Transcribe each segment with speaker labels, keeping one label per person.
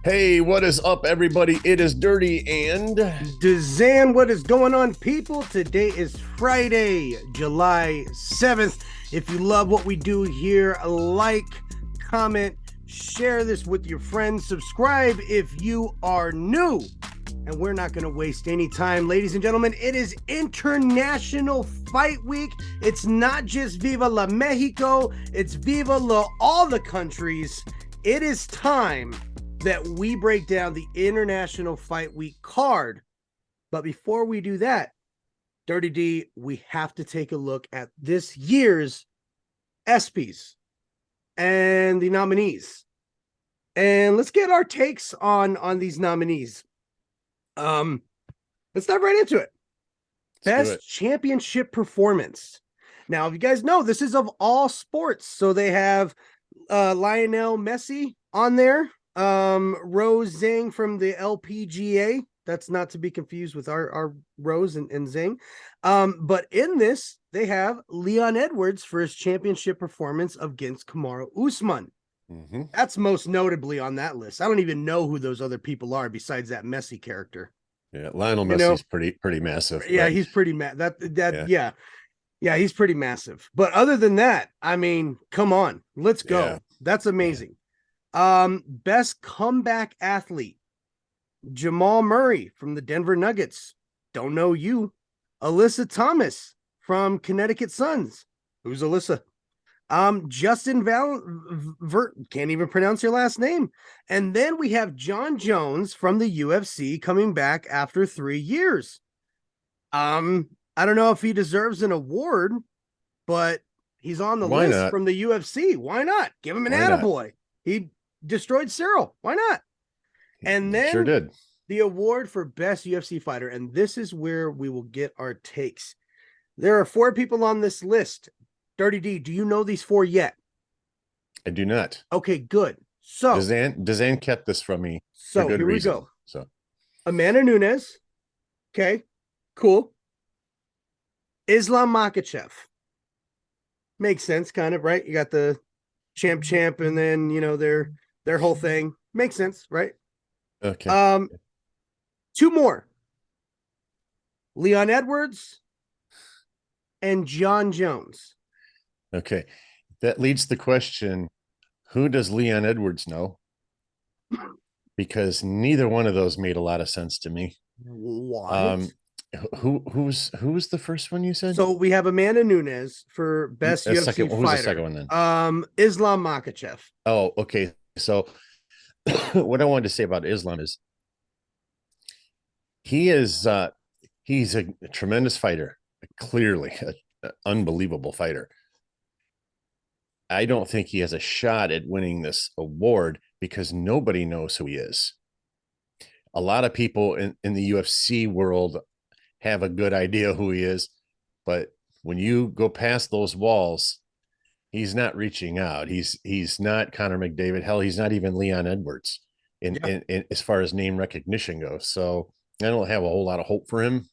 Speaker 1: Hey, what is up, everybody? It is Dirty and
Speaker 2: DZAN, what is going on, people? Today is Friday, July 7th. If you love what we do here, like, comment, share this with your friends, subscribe if you are new. And we're not going to waste any time, ladies and gentlemen. It is International Fight Week. It's not just Viva la Mexico, it's Viva la all the countries. It is time that we break down the International Fight Week card. But before we do that, Dirty D, we have to take a look at this year's ESPYs and the nominees. And let's get our takes on these nominees. Let's dive right into it. Best championship performance. Now, if you guys know, this is of all sports. So they have Lionel Messi on there. Rose Zhang from the LPGA. That's not to be confused with our Rose and Zhang. But in this, they have Leon Edwards for his championship performance against Kamaru Usman. Mm-hmm. That's most notably on that list. I don't even know who those other people are besides that Messi character.
Speaker 1: Yeah, Lionel Messi's pretty massive.
Speaker 2: Yeah, he's pretty yeah, he's pretty massive. But other than that, I mean, come on, let's go. Yeah. That's amazing. Yeah. Best comeback athlete, Jamal Murray from the Denver Nuggets. Don't know you. Alyssa Thomas from Connecticut Suns. Who's Alyssa? Justin can't even pronounce your last name. And then we have John Jones from the UFC coming back after 3 years. I don't know if he deserves an award, but he's on the list from the UFC. Why not? Give him an attaboy. He destroyed Cyril. Why not? And then
Speaker 1: sure did.
Speaker 2: The award for best UFC fighter. And this is where we will get our takes. There are 4 people on this list. Dirty D, do you know these 4 yet?
Speaker 1: I do not.
Speaker 2: Okay, good. So
Speaker 1: DZAN kept this from me.
Speaker 2: So here we go. So Amanda Nunes. Okay, cool. Islam Makhachev. Makes sense, kind of, right? You got the champ, and then their whole thing. Makes sense, right?
Speaker 1: Okay.
Speaker 2: 2 more. Leon Edwards and John Jones.
Speaker 1: Okay. That leads to the question, who does Leon Edwards know? Because neither one of those made a lot of sense to me.
Speaker 2: What?
Speaker 1: Who's the first one you said?
Speaker 2: So we have Amanda Nunes for best UFC fighter.
Speaker 1: Who's the second one then?
Speaker 2: Islam Makhachev.
Speaker 1: Oh, okay. So what I wanted to say about Islam is he's a tremendous fighter, clearly an unbelievable fighter. I don't think he has a shot at winning this award because nobody knows who he is. A lot of people in the UFC world have a good idea who he is, but when you go past those walls, he's not reaching out. He's not Conor McDavid. Hell, he's not even Leon Edwards in as far as name recognition goes. So I don't have a whole lot of hope for him.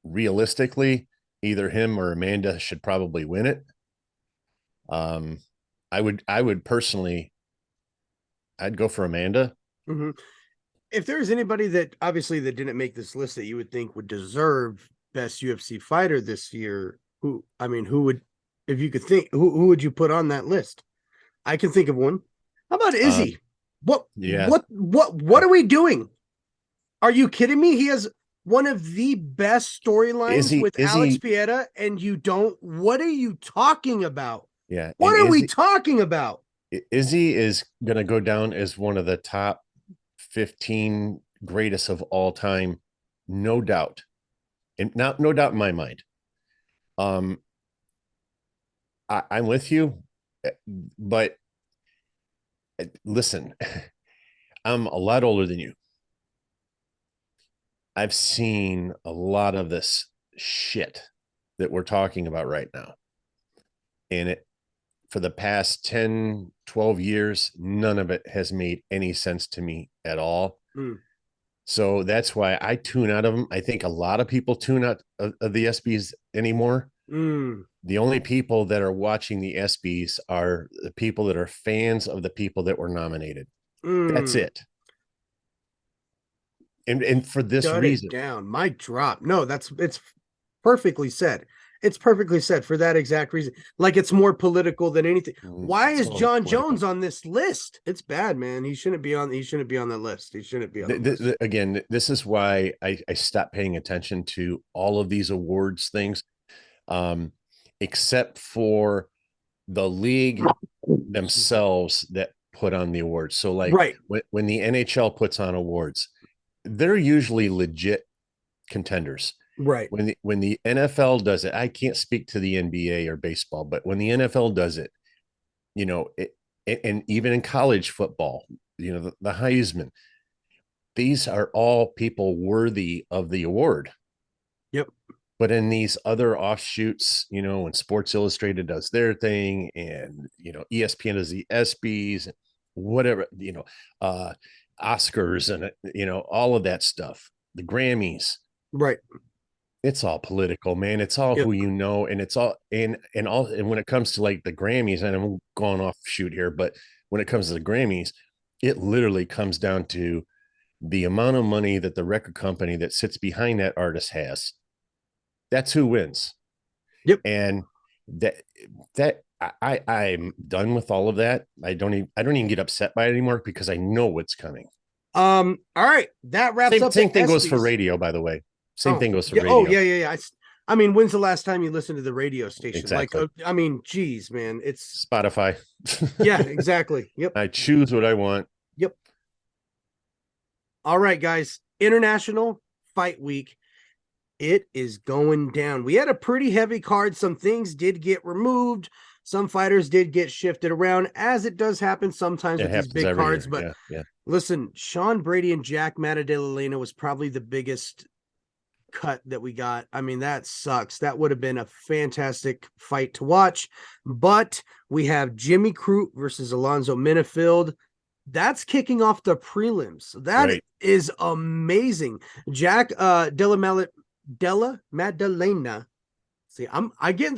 Speaker 1: Realistically, either him or Amanda should probably win it. I would personally, I'd go for Amanda.
Speaker 2: Mm-hmm. If there's anybody that obviously that didn't make this list that you would think would deserve best UFC fighter this year, who would, if you could think, who would you put on that list? I can think of one. How about Izzy? What are we doing? Are you kidding me? He has one of the best storylines with Alex Pieta, and you don't. What are you talking about?
Speaker 1: Yeah.
Speaker 2: What are we talking about?
Speaker 1: Izzy is going to go down as one of the top 15 greatest of all time, no doubt. And no doubt in my mind. I'm with you, but listen, I'm a lot older than you. I've seen a lot of this shit that we're talking about right now. And for the past 10, 12 years, none of it has made any sense to me at all. So that's why I tune out of them. I think a lot of people tune out of the ESPYs anymore. The only people that are watching the ESPYs are the people that are fans of the people that were nominated. That's
Speaker 2: Mm.
Speaker 1: it. And for this
Speaker 2: Shut it
Speaker 1: reason,
Speaker 2: down. Mic drop. No, it's perfectly said. It's perfectly said for that exact reason. Like it's more political than anything. Why is
Speaker 1: totally
Speaker 2: John
Speaker 1: political.
Speaker 2: Jones on this list? It's bad, man. He shouldn't be on. He shouldn't be on the list. He shouldn't be on the list.
Speaker 1: Again, this is why I stopped paying attention to all of these awards things, um, except for the league themselves that put on the awards. So, like
Speaker 2: Right.
Speaker 1: when the NHL puts on awards, they're usually legit contenders.
Speaker 2: Right.
Speaker 1: When the NFL does it, I can't speak to the NBA or baseball, but when the NFL does it, you know, and even in college football, the Heisman, these are all people worthy of the award.
Speaker 2: Yep.
Speaker 1: But in these other offshoots, when Sports Illustrated does their thing, and ESPN does the ESPYs, whatever, Oscars, and all of that stuff, the Grammys,
Speaker 2: Right.
Speaker 1: it's all political, man. It's all
Speaker 2: Yep.
Speaker 1: who and it's all and when it comes to like the Grammys, and I'm going off shoot here, but when it comes to the Grammys, it literally comes down to the amount of money that the record company that sits behind that artist has. That's who wins.
Speaker 2: Yep.
Speaker 1: And I'm done with all of that. I don't even get upset by it anymore because I know what's coming.
Speaker 2: All right. That wraps
Speaker 1: Same
Speaker 2: up the
Speaker 1: same thing goes for
Speaker 2: ESPYs.
Speaker 1: radio, by the way. Same
Speaker 2: Oh,
Speaker 1: thing goes for
Speaker 2: yeah. Oh,
Speaker 1: radio.
Speaker 2: yeah, yeah, yeah. I mean, when's the last time you listened to the radio station? Like,
Speaker 1: Exactly.
Speaker 2: I mean, geez, man. It's
Speaker 1: Spotify.
Speaker 2: yeah, exactly. Yep.
Speaker 1: I choose what I want.
Speaker 2: Yep. All right, guys. International Fight Week. It is going down. We had a pretty heavy card. Some things did get removed. Some fighters did get shifted around, as it does happen sometimes
Speaker 1: It
Speaker 2: with these
Speaker 1: happens
Speaker 2: big
Speaker 1: every
Speaker 2: cards.
Speaker 1: year.
Speaker 2: But
Speaker 1: Yeah, yeah.
Speaker 2: listen, Sean Brady and Jack Maddalena was probably the biggest cut that we got. I mean, that sucks. That would have been a fantastic fight to watch. But we have Jimmy Crute versus Alonzo Minifield. That's kicking off the prelims. That is amazing. Jack Della Maddalena. See, I get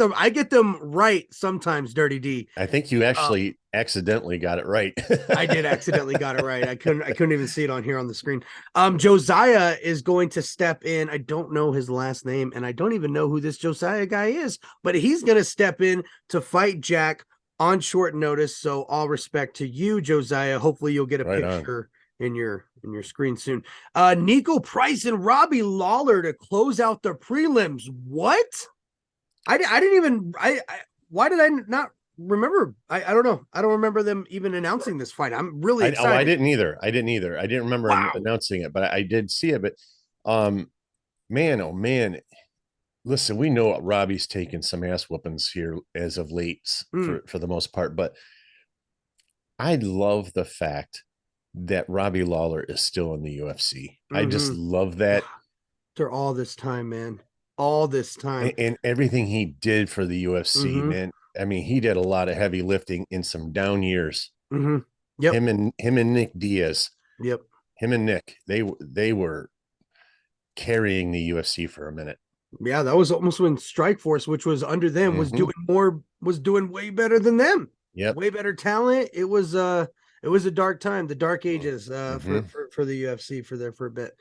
Speaker 2: them right sometimes, Dirty D.
Speaker 1: I think you actually accidentally got it right.
Speaker 2: I did accidentally got it right. I couldn't even see it on here on the screen. Josiah is going to step in. I don't know his last name, and I don't even know who this Josiah guy is, but he's going to step in to fight Jack on short notice. So all respect to you, Josiah. Hopefully you'll get a
Speaker 1: Right
Speaker 2: picture in your screen soon. Nico Price and Robbie Lawler to close out the prelims. What? I didn't even why did I not remember? I don't know. I don't remember them even announcing this fight. I'm really excited.
Speaker 1: I didn't either. I didn't remember announcing it, but I did see it. But man, oh man, listen, we know Robbie's taken some ass whoopings here as of late for the most part, but I love the fact that Robbie Lawler is still in the UFC. I just love that.
Speaker 2: After all this time, man. All this time.
Speaker 1: And everything he did for the UFC, man. I mean, he did a lot of heavy lifting in some down years.
Speaker 2: Yep.
Speaker 1: Him and Nick Diaz.
Speaker 2: Yep.
Speaker 1: Him and Nick, they were carrying the UFC for a minute.
Speaker 2: Yeah, that was almost when Strikeforce, which was under them, was doing way better than them.
Speaker 1: Yeah,
Speaker 2: way better talent. It was a dark time, the dark ages for the UFC for a bit.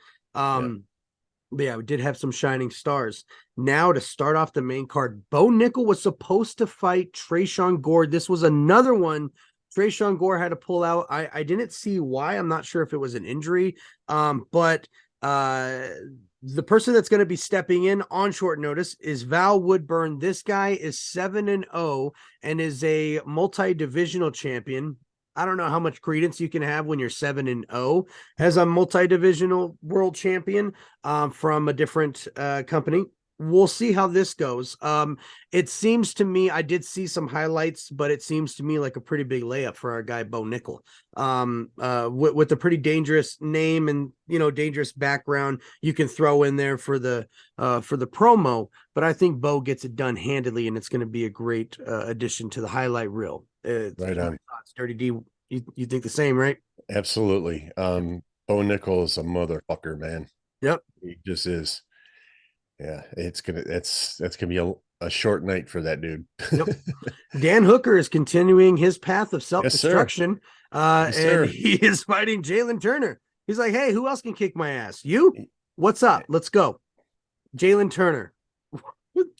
Speaker 2: But yeah, we did have some shining stars. Now to start off the main card, Bo Nickel was supposed to fight Tresean Gore. This was another one. Tresean Gore had to pull out. I didn't see why. I'm not sure if it was an injury. But the person that's going to be stepping in on short notice is Val Woodburn. This guy is 7-0 and is a multi-divisional champion. I don't know how much credence you can have when you're 7-0 as a multi-divisional world champion from a different company. We'll see how this goes. It seems to me, I did see some highlights, but it seems to me like a pretty big layup for our guy, Bo Nickel, with a pretty dangerous name and, dangerous background you can throw in there for the promo. But I think Bo gets it done handily, and it's going to be a great addition to the highlight reel.
Speaker 1: Right on.
Speaker 2: Dirty D, you think the same, right?
Speaker 1: Absolutely. Bo Nickel is a motherfucker, man.
Speaker 2: Yep.
Speaker 1: He just is. Yeah, that's gonna be a short night for that dude.
Speaker 2: Yep. Dan Hooker is continuing his path of self-destruction.
Speaker 1: Yes,
Speaker 2: And
Speaker 1: sir.
Speaker 2: he is fighting Jalen Turner. He's like, hey, who else can kick my ass? You? What's up? Let's go. Jalen Turner.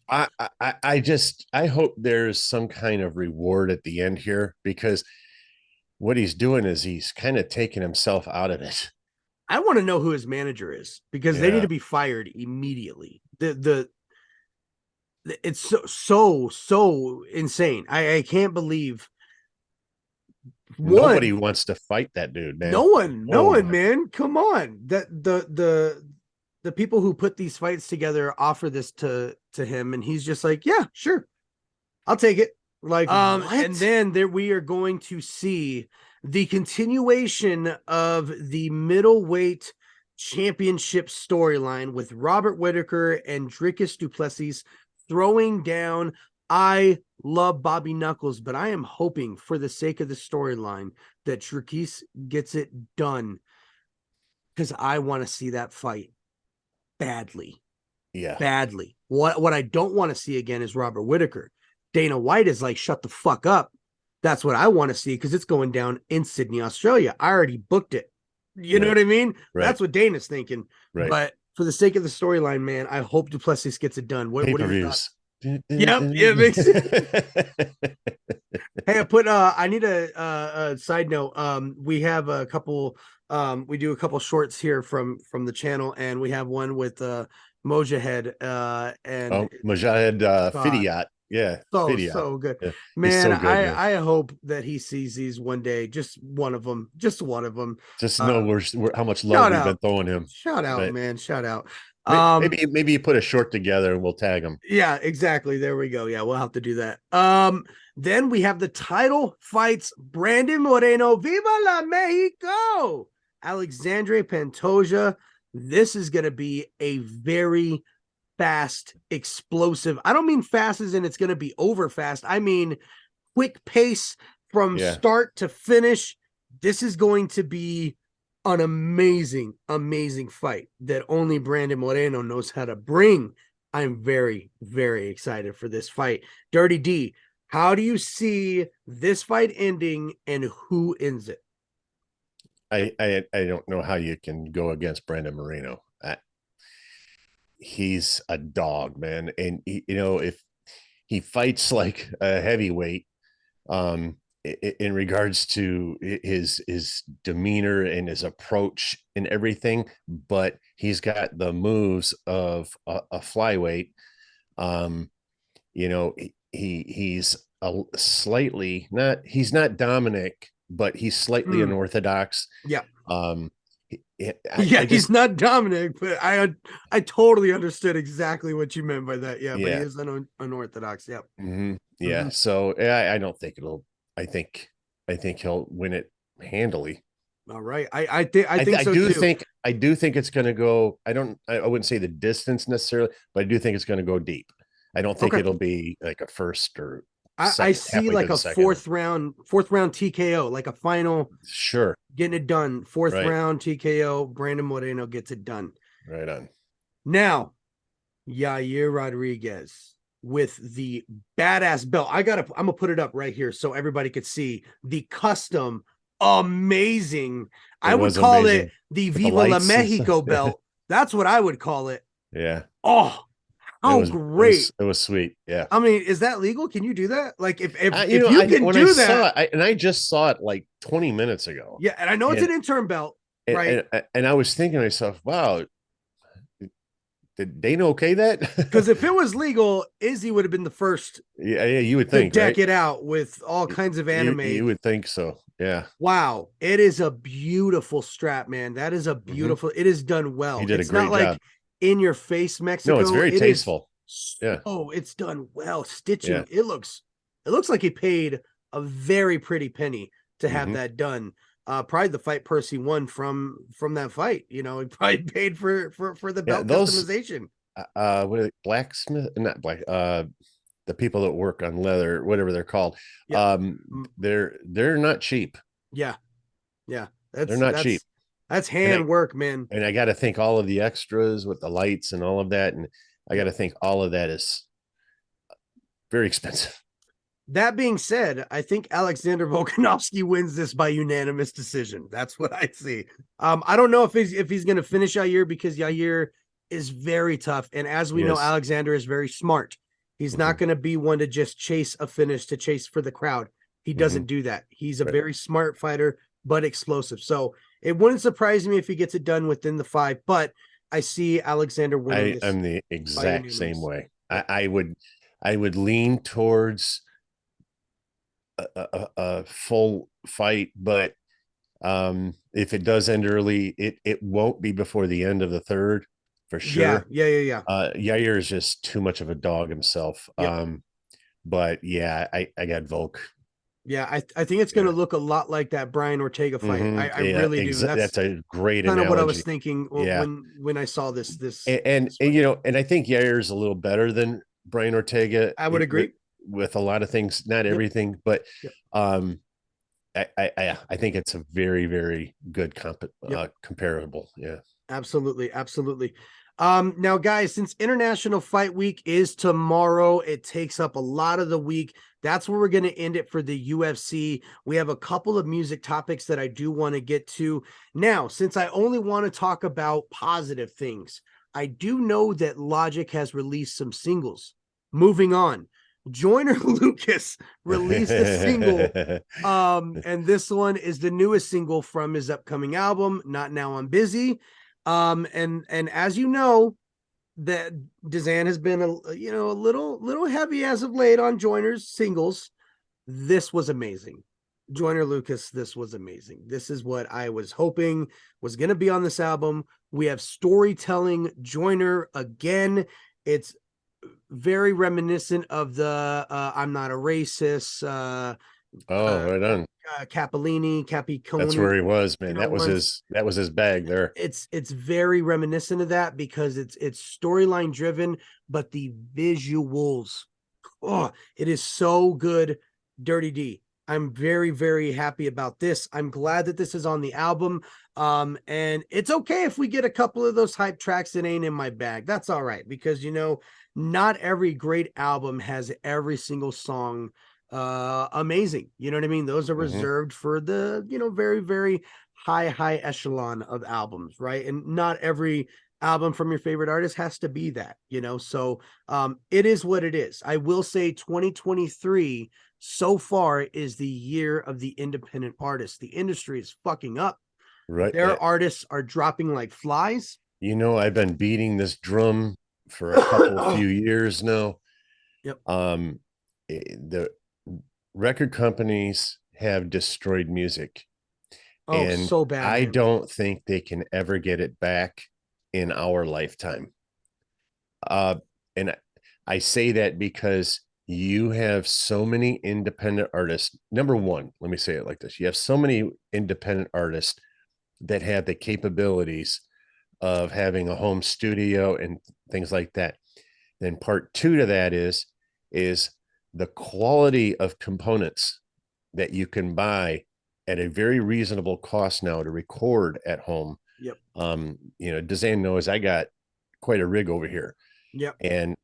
Speaker 1: I hope there's some kind of reward at the end here, because what he's doing is he's kind of taking himself out of it.
Speaker 2: I want to know who his manager is because they need
Speaker 1: Yeah.
Speaker 2: to be fired immediately. The it's so insane. I can't believe
Speaker 1: Nobody
Speaker 2: one.
Speaker 1: wants to fight that dude, man.
Speaker 2: No one,
Speaker 1: Nobody.
Speaker 2: man. Come on. That the people who put these fights together offer this to him, and he's just like, yeah, sure, I'll take it.
Speaker 1: Like,
Speaker 2: And then there we are going to see the continuation of the middleweight championship storyline with Robert Whitaker and Dricus du Plessis throwing down. I love Bobby Knuckles, but I am hoping for the sake of the storyline that Dricus gets it done because I want to see that fight badly.
Speaker 1: Yeah.
Speaker 2: Badly. What I don't want to see again is Robert Whitaker. Dana White is like, shut the fuck up. That's what I want to see because it's going down in Sydney, Australia. I already booked it. You know what I mean?
Speaker 1: Right.
Speaker 2: That's what Dana's thinking.
Speaker 1: Right.
Speaker 2: But for the sake of the storyline, man, I hope du Plessis gets it done. What are your thoughts? Yep, it makes Hey, I need a side note. We have a couple we do a couple shorts here from the channel, and we have one with Mojahed and
Speaker 1: Mojahed Fidiat. Yeah, Fidiat.
Speaker 2: So good.
Speaker 1: Yeah.
Speaker 2: Man,
Speaker 1: So good,
Speaker 2: I hope that he sees these one day. Just one of them. Just
Speaker 1: know we're how much love we've been throwing him.
Speaker 2: Shout out, man. Shout out.
Speaker 1: Maybe you put a short together and we'll tag him.
Speaker 2: Yeah, exactly. There we go. Yeah, we'll have to do that. Then we have the title fights. Brandon Moreno, Viva la Mexico! Alexandre Pantoja. This is going to be a very fast, explosive. I don't mean fast as in it's going to be over fast. I mean quick pace from start to finish. This is going to be an amazing fight that only Brandon Moreno knows how to bring. I'm very, very excited for this fight. Dirty D, how do you see this fight ending and who ends it?
Speaker 1: I don't know how you can go against Brandon Moreno. He's a dog, man. And if he fights like a heavyweight, in regards to his demeanor and his approach and everything, but he's got the moves of a flyweight. He's a slightly he's not Dominic, but he's slightly unorthodox.
Speaker 2: Yeah.
Speaker 1: He's
Speaker 2: he's not Dominic, but I totally understood exactly what you meant by that. Yeah, but he is unorthodox. Yep.
Speaker 1: Mm-hmm. Yeah. Mm-hmm. So I don't think I think he'll win it handily.
Speaker 2: All right. I think so too.
Speaker 1: I do think it's going to go. I wouldn't say the distance necessarily, but I do think it's going to go deep. I don't think it'll be like a first or
Speaker 2: I see like a fourth round TKO, like a final.
Speaker 1: Sure.
Speaker 2: Getting it done. Fourth round TKO. Brandon Moreno gets it done.
Speaker 1: Right on.
Speaker 2: Now, Yair Rodriguez with the badass belt. I'm gonna put it up right here so everybody could see the custom amazing. I would call it the Viva la Mexico belt. That's what I would call it.
Speaker 1: Yeah.
Speaker 2: Oh, how great.
Speaker 1: It was sweet. Yeah.
Speaker 2: I mean, is that legal? Can you do that? Like if you can
Speaker 1: do that. I just saw it like 20 minutes ago.
Speaker 2: Yeah. And I know it's an interim belt. Right.
Speaker 1: And I was thinking to myself, wow, did Dana okay that?
Speaker 2: Because if it was legal, Izzy would have been the first.
Speaker 1: Yeah, you would think.
Speaker 2: To deck it out with all kinds of anime.
Speaker 1: You would think so. Yeah.
Speaker 2: Wow. It is a beautiful strap, man. That is a beautiful. It is done well.
Speaker 1: He did a great job.
Speaker 2: In your face Mexico.
Speaker 1: No, it's very tasteful. Yeah.
Speaker 2: Oh, it's done well. Stitching. Yeah. It looks like he paid a very pretty penny to have that done. Probably the fight Percy won from that fight. He probably paid for the belt customization.
Speaker 1: What are they? Blacksmith? Not black. The people that work on leather, whatever they're called. Yeah. They're not cheap.
Speaker 2: Yeah.
Speaker 1: They're not cheap.
Speaker 2: That's handwork, man.
Speaker 1: And I got to think all of the extras with the lights and all of that, and I got to think all of that is very expensive.
Speaker 2: That being said, I think Alexander Volkanovski wins this by unanimous decision. That's what I see. I don't know if he's going to finish Yair, because Yair is very tough, and as we know,
Speaker 1: Yes.
Speaker 2: Alexander is very smart. He's not
Speaker 1: Mhm.
Speaker 2: going to be one to just chase a finish to chase for the crowd. He
Speaker 1: Mhm.
Speaker 2: doesn't do that. He's a
Speaker 1: Right.
Speaker 2: very smart fighter, but explosive. So it wouldn't surprise me if he gets it done within the 5. But I see Alexander winning this
Speaker 1: I'm the
Speaker 2: by
Speaker 1: exact same
Speaker 2: unanimous.
Speaker 1: way.
Speaker 2: Yep.
Speaker 1: I would lean towards a full fight, but if it does end early, it won't be before the end of the third for
Speaker 2: Yeah.
Speaker 1: sure.
Speaker 2: Yeah. Yeah. Yeah.
Speaker 1: Yair is just too much of a dog himself.
Speaker 2: Yep.
Speaker 1: But yeah, I got Volk.
Speaker 2: Yeah, I think it's going to
Speaker 1: Yeah.
Speaker 2: look a lot like that Brian Ortega fight. I
Speaker 1: Yeah,
Speaker 2: really do.
Speaker 1: that's
Speaker 2: That's
Speaker 1: a great
Speaker 2: kind of what I was
Speaker 1: analogy.
Speaker 2: thinking
Speaker 1: Yeah.
Speaker 2: when I saw this
Speaker 1: And,
Speaker 2: this fight.
Speaker 1: and I think Yair is a little better than Brian Ortega
Speaker 2: I would agree.
Speaker 1: with a lot of things, not
Speaker 2: Yep.
Speaker 1: everything, but
Speaker 2: Yep.
Speaker 1: um I think it's a very, very good
Speaker 2: Yep.
Speaker 1: comparable. Yeah.
Speaker 2: Absolutely. Absolutely. Now, guys, since International Fight Week is tomorrow, it takes up a lot of the week. That's where we're going to end it for the UFC. We have a couple of music topics that I do want to get to. Now, since I only want to talk about positive things, I do know that Logic has released some singles. Moving on, Joyner Lucas released a single. And this one is the newest single from his upcoming album, Not Now I'm Busy. And as you know, that DZAN has been a little heavy as of late on Joyner's singles. This was amazing. Joyner Lucas, this was amazing. This is what I was hoping was going to be on this album. We have storytelling Joyner again. It's very reminiscent of the I'm not a racist,
Speaker 1: Oh, right on.
Speaker 2: Capellini,
Speaker 1: That's where he was,
Speaker 2: you
Speaker 1: man.
Speaker 2: know, ones.
Speaker 1: That was his bag there.
Speaker 2: It's very reminiscent of that because it's storyline driven, but the visuals, oh, it is so good. Dirty D. I'm very, very happy about this. I'm glad that this is on the album. And it's okay if we get a couple of those hype tracks that ain't in my bag. That's all right, because not every great album has every single song amazing. You know what I mean? Those are
Speaker 1: Hmm.
Speaker 2: reserved for the, very, very high echelon of albums, right? And not every album from your favorite artist has to be that, so it is what it is. I will say 2023 so far is the year of the independent artists. The industry is fucking up.
Speaker 1: Right.
Speaker 2: Their artists are dropping like flies.
Speaker 1: I've been beating this drum for a couple few years now.
Speaker 2: Yep.
Speaker 1: The record companies have destroyed music,
Speaker 2: Oh,
Speaker 1: and
Speaker 2: so bad,
Speaker 1: I
Speaker 2: man.
Speaker 1: don't think they can ever get it back in our lifetime. And I say that because you have so many independent artists. Number one, let me say it like this: you have so many independent artists that have the capabilities of having a home studio and things like that. Then part two to that is the quality of components that you can buy at a very reasonable cost now to record at home.
Speaker 2: Yep.
Speaker 1: DZAN knows I got quite a rig over here,
Speaker 2: Yep.
Speaker 1: and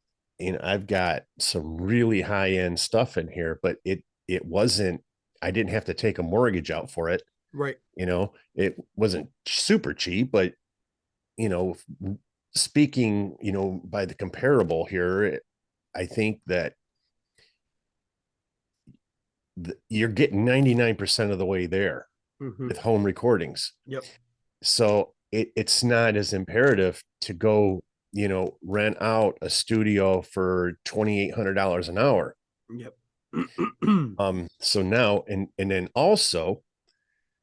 Speaker 1: I've got some really high end stuff in here, but it wasn't. I didn't have to take a mortgage out for it.
Speaker 2: Right.
Speaker 1: It wasn't super cheap, but you know, speaking, by the comparable here, I think that you're getting 99% of the way there
Speaker 2: Mm-hmm.
Speaker 1: with home recordings.
Speaker 2: Yep.
Speaker 1: So it's not as imperative to go, rent out a studio for $2,800 an hour.
Speaker 2: Yep.
Speaker 1: So now, and then also,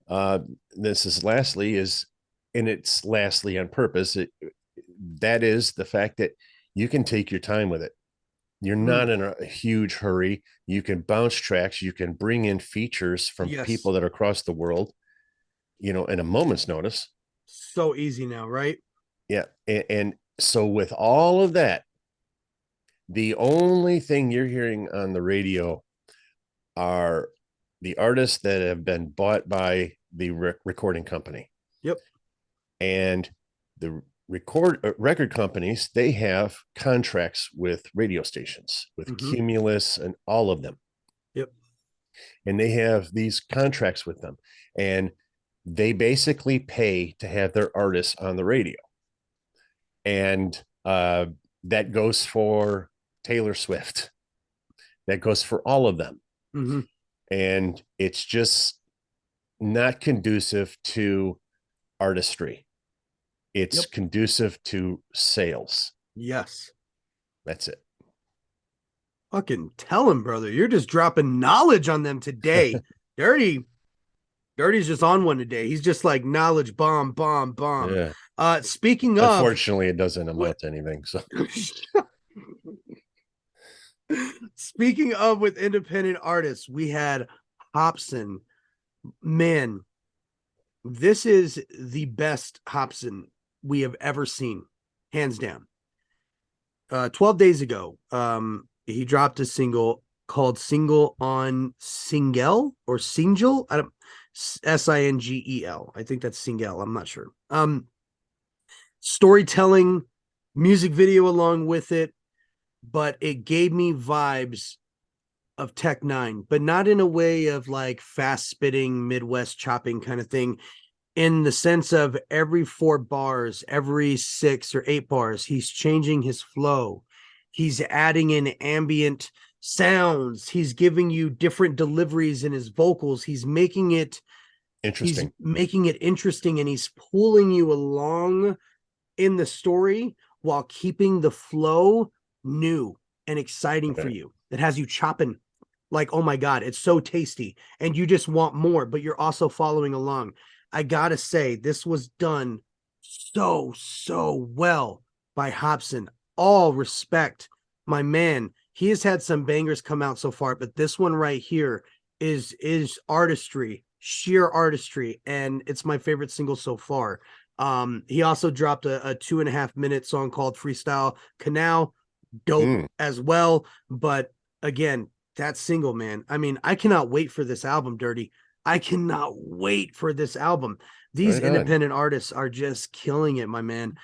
Speaker 1: uh, this is lastly is, and it's lastly on purpose. That is the fact that you can take your time with it. You're not in a huge hurry. You can bounce tracks. You can bring in features from
Speaker 2: Yes.
Speaker 1: people that are across the world, in a moment's notice.
Speaker 2: So easy now, right?
Speaker 1: Yeah. And so with all of that, the only thing you're hearing on the radio are the artists that have been bought by the recording company.
Speaker 2: Yep.
Speaker 1: And the record companies, they have contracts with radio stations, with
Speaker 2: Mm-hmm.
Speaker 1: Cumulus and all of them. and they have these contracts with them, and they basically pay to have their artists on the radio. And that goes for Taylor Swift. That goes for all of them.
Speaker 2: Mm-hmm.
Speaker 1: And it's just not conducive to artistry. It's conducive to sales.
Speaker 2: Yes.
Speaker 1: That's it.
Speaker 2: Fucking tell him, brother. You're just dropping knowledge on them today. Dirty's just on one today. He's just like knowledge bomb, bomb, bomb.
Speaker 1: Yeah.
Speaker 2: Speaking of,
Speaker 1: unfortunately, it doesn't amount to anything. So
Speaker 2: speaking of with independent artists, we had Hopsin. Man, this is the best Hopsin we have ever seen, hands down. 12 days ago, he dropped a single called Single on Single or Single. I don't Singel. I think that's Single. I'm not sure. Storytelling, music video along with it, but it gave me vibes of Tech Nine, but not in a way of like fast spitting, Midwest chopping kind of thing. In the sense of every 4 bars, every 6 or 8 bars, he's changing his flow. He's adding in ambient sounds. He's giving you different deliveries in his vocals. He's making it interesting. And he's pulling you along in the story while keeping the flow new and exciting for you. That has you chopping like, oh my God, it's so tasty. And you just want more, but you're also following along. I gotta say, this was done so well by Hopsin. All respect, my man. He has had some bangers come out so far, but this one right here is artistry, sheer artistry, and it's my favorite single so far. He also dropped a 2.5-minute song called Freestyle Canal, dope as well. But again, that single, man, I mean, I cannot wait for this album, Dirty. I cannot wait for this album. These independent artists are just killing it, my man.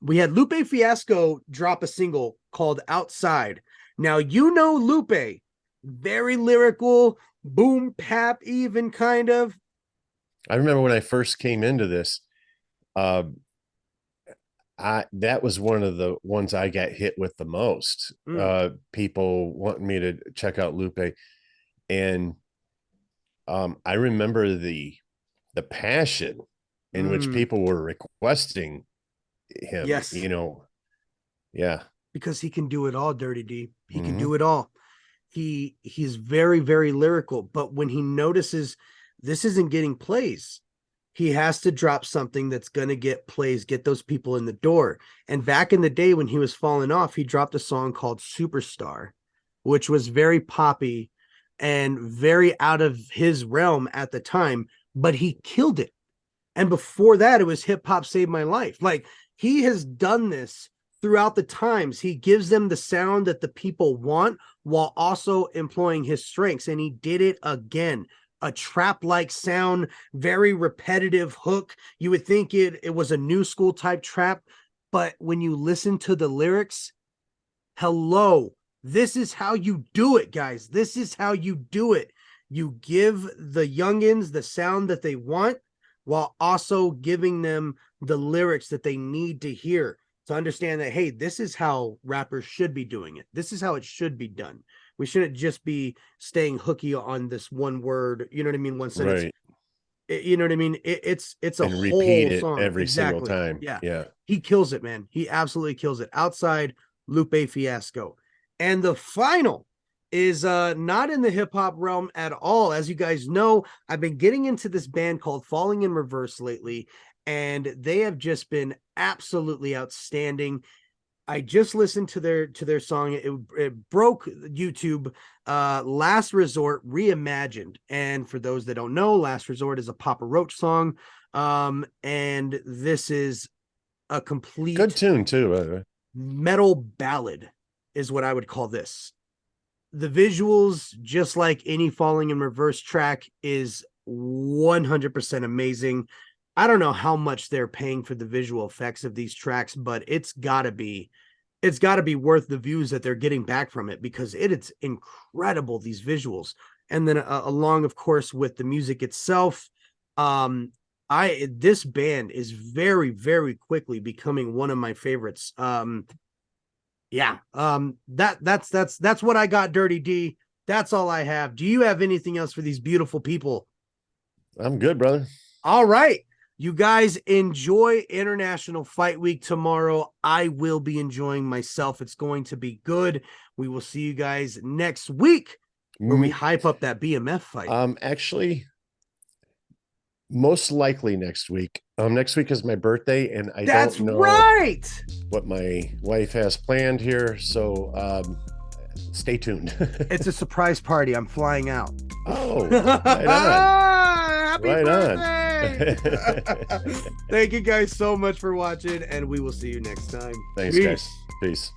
Speaker 2: We had Lupe Fiasco drop a single called Outside. Now, you know Lupe, very lyrical, boom, pap, even kind of.
Speaker 1: I remember when I first came into this, that was one of the ones I got hit with the most. People wanting me to check out Lupe. And I remember the passion in which people were requesting him.
Speaker 2: Yes.
Speaker 1: You know, yeah.
Speaker 2: Because he can do it all, Dirty D. He can do it all. He's very, very lyrical, but when he notices this isn't getting plays, he has to drop something that's going to get plays, get those people in the door. And back in the day when he was falling off, he dropped a song called Superstar, which was very poppy and very out of his realm at the time, but he killed it. And before that, it was Hip Hop Saved My Life. Like, he has done this throughout the times. He gives them the sound that the people want while also employing his strengths. And he did it again. A trap-like sound, very repetitive hook. You would think it was a new school type trap, but when you listen to the lyrics, hello, this is how you do it, guys. This is how you do it. You give the youngins the sound that they want while also giving them the lyrics that they need to hear to understand that, hey, this is how rappers should be doing it. This is how it should be done. We shouldn't just be staying hooky on this one word. You know what I mean? One sentence. Right. You know what I mean? It's a
Speaker 1: and
Speaker 2: whole
Speaker 1: repeat it
Speaker 2: song
Speaker 1: every single time.
Speaker 2: Yeah. He kills it, man. He absolutely kills it. Outside, Lupe Fiasco. And the final is not in the hip hop realm at all. As you guys know, I've been getting into this band called Falling in Reverse lately, and they have just been absolutely outstanding. I just listened to their song. It broke YouTube. Last Resort Reimagined. And for those that don't know, Last Resort is a Papa Roach song. And this is a complete
Speaker 1: good tune too.
Speaker 2: Metal ballad is what I would call this. The visuals, just like any Falling in Reverse track, is 100% amazing. I don't know how much they're paying for the visual effects of these tracks, but it's gotta be worth the views that they're getting back from it, because it's incredible, these visuals. and then along, of course, with the music itself. This band is very, very quickly becoming one of my favorites. That's what I got, Dirty D. That's all I have. Do you have anything else for these beautiful people?
Speaker 1: I'm good, brother.
Speaker 2: All right. You guys enjoy International Fight Week tomorrow. I will be enjoying myself. It's going to be good. We will see you guys next week where we hype up that BMF fight.
Speaker 1: Actually, most likely next week. Next week is my birthday, and I don't know what my wife has planned here. So stay tuned.
Speaker 2: It's a surprise party. I'm flying out.
Speaker 1: Oh, right on.
Speaker 2: Happy
Speaker 1: right
Speaker 2: birthday! Thank you guys so much for watching, and we will see you next time.
Speaker 1: Thanks, guys. Peace.